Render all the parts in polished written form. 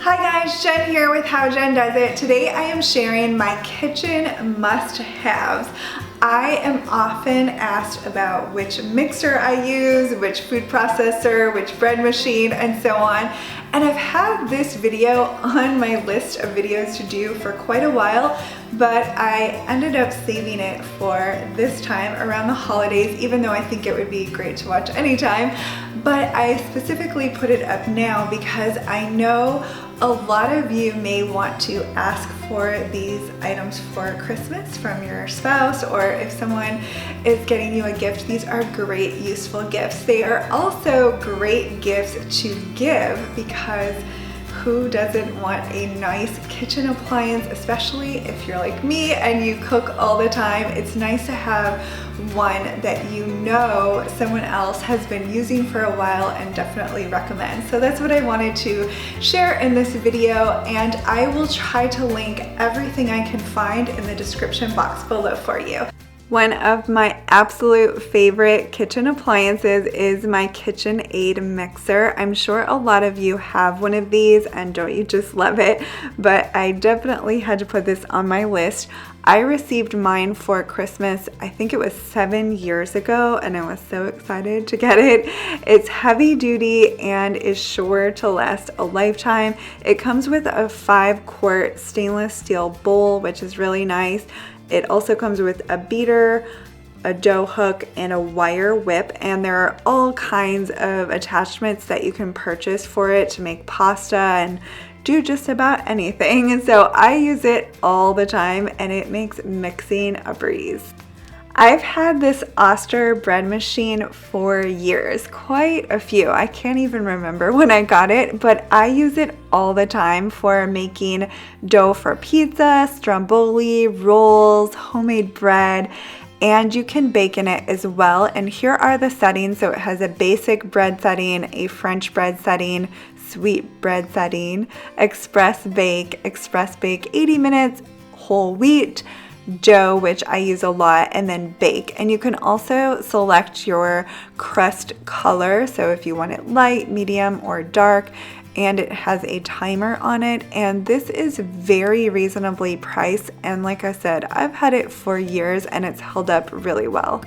Hi guys, Jen here with How Jen Does It. Today I am sharing my kitchen must-haves. I am often asked about which mixer I use, which food processor, which bread machine, and so on. And I've had this video on my list of videos to do for quite a while, but I ended up saving it for this time around the holidays, even though I think it would be great to watch anytime. But I specifically put it up now because I know a lot of you may want to ask for these items for Christmas from your spouse, or if someone is getting you a gift, these are great, useful gifts. They are also great gifts to give because who doesn't want a nice kitchen appliance, especially if you're like me and you cook all the time. It's nice to have one that you know someone else has been using for a while and definitely recommend. So that's what I wanted to share in this video, and I will try to link everything I can find in the description box below for you. One of my absolute favorite kitchen appliances is my KitchenAid mixer. I'm sure a lot of you have one of these, and don't you just love it? But I definitely had to put this on my list. I received mine for Christmas, I think it was 7 years ago, and I was so excited to get it. It's heavy duty and is sure to last a lifetime. It comes with a 5-quart stainless steel bowl, which is really nice. It also comes with a beater, a dough hook, and a wire whip, and there are all kinds of attachments that you can purchase for it to make pasta and do just about anything. And so I use it all the time, and it makes mixing a breeze. I've had this Oster bread machine for years, quite a few. I can't even remember when I got it, but I use it all the time for making dough for pizza, stromboli, rolls, homemade bread, and you can bake in it as well. And here are the settings. So it has a basic bread setting, a French bread setting, sweet bread setting, express bake 80 minutes, whole wheat, dough, which I use a lot, and then bake. And you can also select your crust color, so if you want it light, medium, or dark, and it has a timer on it. And this is very reasonably priced, and like I said, I've had it for years and it's held up really well.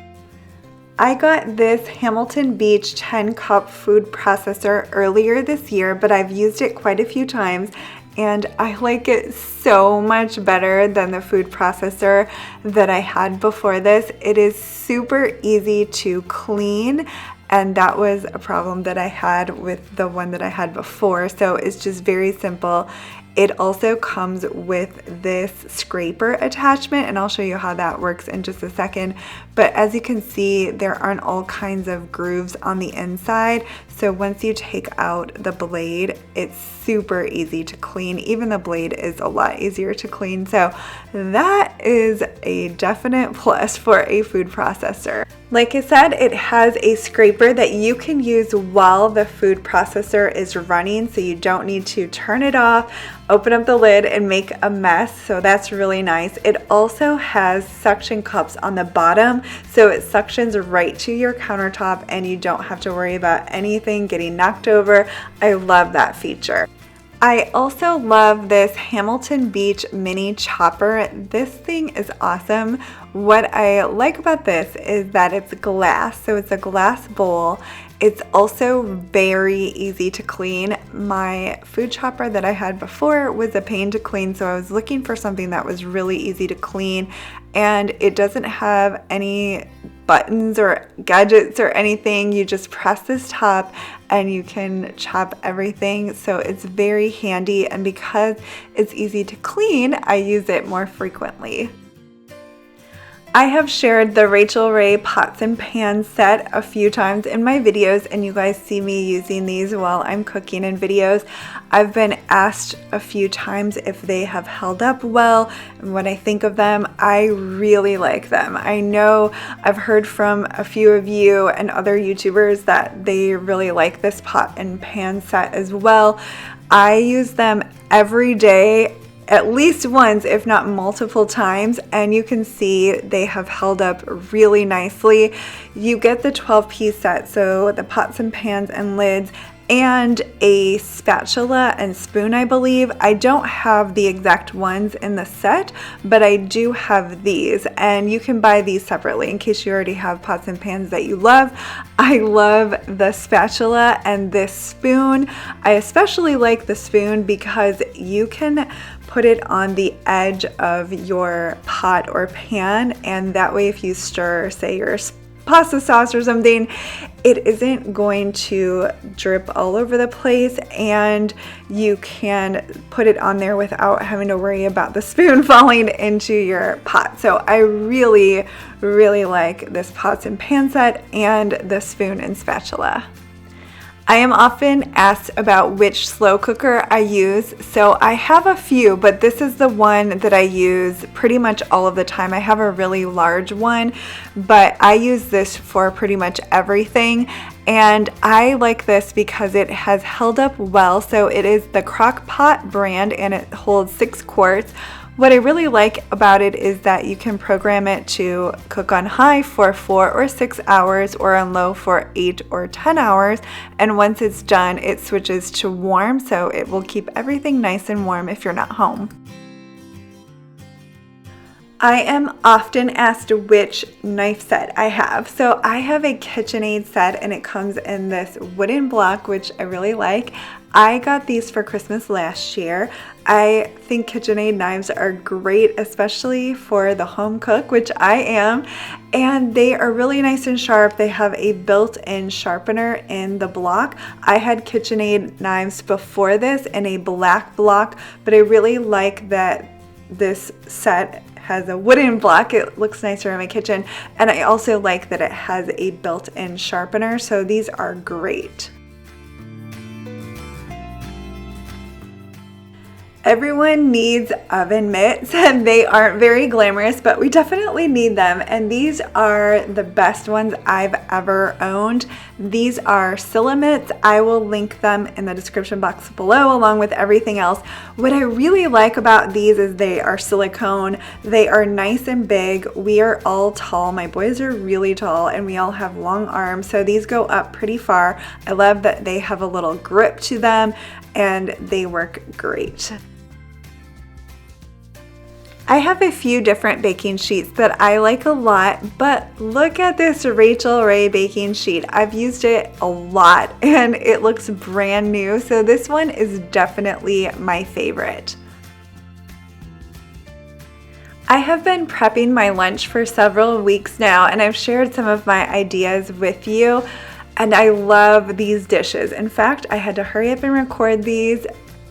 I got this Hamilton Beach 10-cup food processor earlier this year, but I've used it quite a few times, and I like it so much better than the food processor that I had before this. It is super easy to clean, and that was a problem that I had with the one that I had before. So it's just very simple. It also comes with this scraper attachment, and I'll show you how that works in just a second. But as you can see, there aren't all kinds of grooves on the inside. So once you take out the blade, it's super easy to clean. Even the blade is a lot easier to clean. So that is a definite plus for a food processor. Like I said, it has a scraper that you can use while the food processor is running, so you don't need to turn it off, open up the lid, and make a mess. So that's really nice. It also has suction cups on the bottom, so it suctions right to your countertop and you don't have to worry about anything getting knocked over. I love that feature. I also love this Hamilton Beach mini chopper. This thing is awesome. What I like about this is that it's glass, so it's a glass bowl. It's also very easy to clean. My food chopper that I had before was a pain to clean, so I was looking for something that was really easy to clean, and it doesn't have any buttons or gadgets or anything. You just press this top and you can chop everything, so it's very handy, and because it's easy to clean, I use it more frequently. I have shared the Rachel Ray pots and pans set a few times in my videos, and you guys see me using these while I'm cooking in videos. I've been asked a few times if they have held up well and what I think of them. I really like them. I know I've heard from a few of you and other YouTubers that they really like this pot and pan set as well. I use them every day, at least once, if not multiple times, and you can see they have held up really nicely. You get the 12-piece set, so the pots and pans and lids, and a spatula and spoon, I believe. I don't have the exact ones in the set, but I do have these, and you can buy these separately in case you already have pots and pans that you love. I love the spatula and this spoon. I especially like the spoon because you can put it on the edge of your pot or pan, and that way if you stir, say, your pasta sauce or something, it isn't going to drip all over the place, and you can put it on there without having to worry about the spoon falling into your pot. So I really like this pots and pan set and the spoon and spatula. I am often asked about which slow cooker I use, so I have a few, but this is the one that I use pretty much all of the time. I have a really large one, but I use this for pretty much everything, and I like this because it has held up well. So it is the Crock Pot brand, and it holds 6 quarts. What I really like about it is that you can program it to cook on high for 4 or 6 hours or on low for 8 or 10 hours. And once it's done, it switches to warm, so it will keep everything nice and warm if you're not home. I am often asked which knife set I have. So I have a KitchenAid set, and it comes in this wooden block, which I really like. I got these for Christmas last year. I think KitchenAid knives are great, especially for the home cook, which I am, and they are really nice and sharp. They have a built-in sharpener in the block. I had KitchenAid knives before this in a black block, but I really like that this set has a wooden block. It looks nicer in my kitchen, and I also like that it has a built-in sharpener, so these are great. Everyone needs oven mitts, and they aren't very glamorous, but we definitely need them, and these are the best ones I've ever owned. These are Scylla mitts. I will link them in the description box below along with everything else. What I really like about these is they are silicone. They are nice and big. We are all tall. My boys are really tall, and we all have long arms, so these go up pretty far. I love that they have a little grip to them, and they work great. I have a few different baking sheets that I like a lot, but look at this Rachel Ray baking sheet. I've used it a lot, and it looks brand new, so this one is definitely my favorite. I have been prepping my lunch for several weeks now, and I've shared some of my ideas with you, and I love these dishes. In fact, I had to hurry up and record these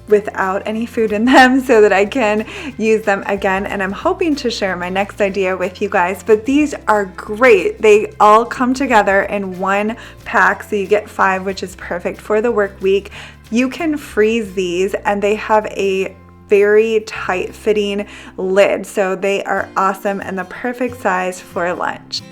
without any food in them so that I can use them again, and I'm hoping to share my next idea with you guys. But these are great. They all come together in one pack, so you get 5, which is perfect for the work week. You can freeze these, and they have a very tight fitting lid, so they are awesome and the perfect size for lunch.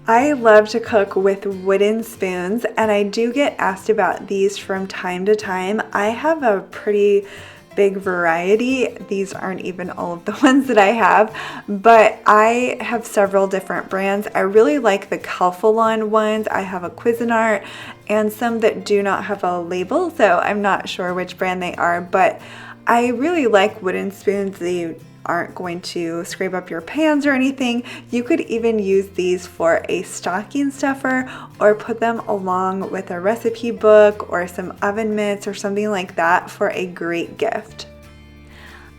I love to cook with wooden spoons, and I do get asked about these from time to time. I have a pretty big variety. These aren't even all of the ones that I have, but I have several different brands. I really like the Calphalon ones. I have a Cuisinart and some that do not have a label, so I'm not sure which brand they are, but I really like wooden spoons. They aren't going to scrape up your pans or anything. You could even use these for a stocking stuffer or put them along with a recipe book or some oven mitts or something like that for a great gift.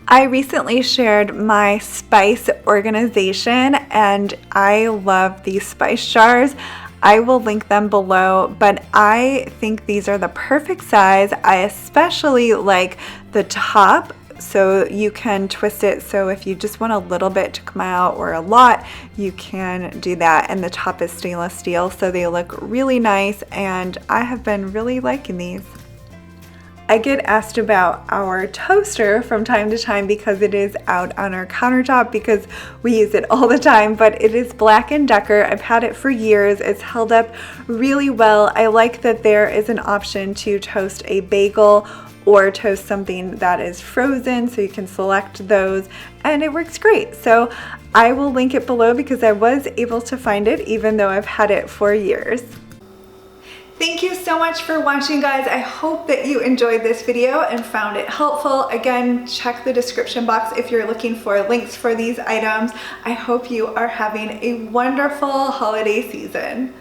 I recently shared my spice organization, and I love these spice jars. I will link them below, but I think these are the perfect size. I especially like the top, so you can twist it, so if you just want a little bit to come out or a lot, you can do that. And the top is stainless steel, so they look really nice, and I have been really liking these. I get asked about our toaster from time to time because it is out on our countertop because we use it all the time, but it is Black & Decker. I've had it for years. It's held up really well. I like that there is an option to toast a bagel or toast something that is frozen, so you can select those, and it works great. So I will link it below because I was able to find it even though I've had it for years. Thank you so much for watching, guys. I hope that you enjoyed this video and found it helpful. Again, check the description box if you're looking for links for these items. I hope you are having a wonderful holiday season.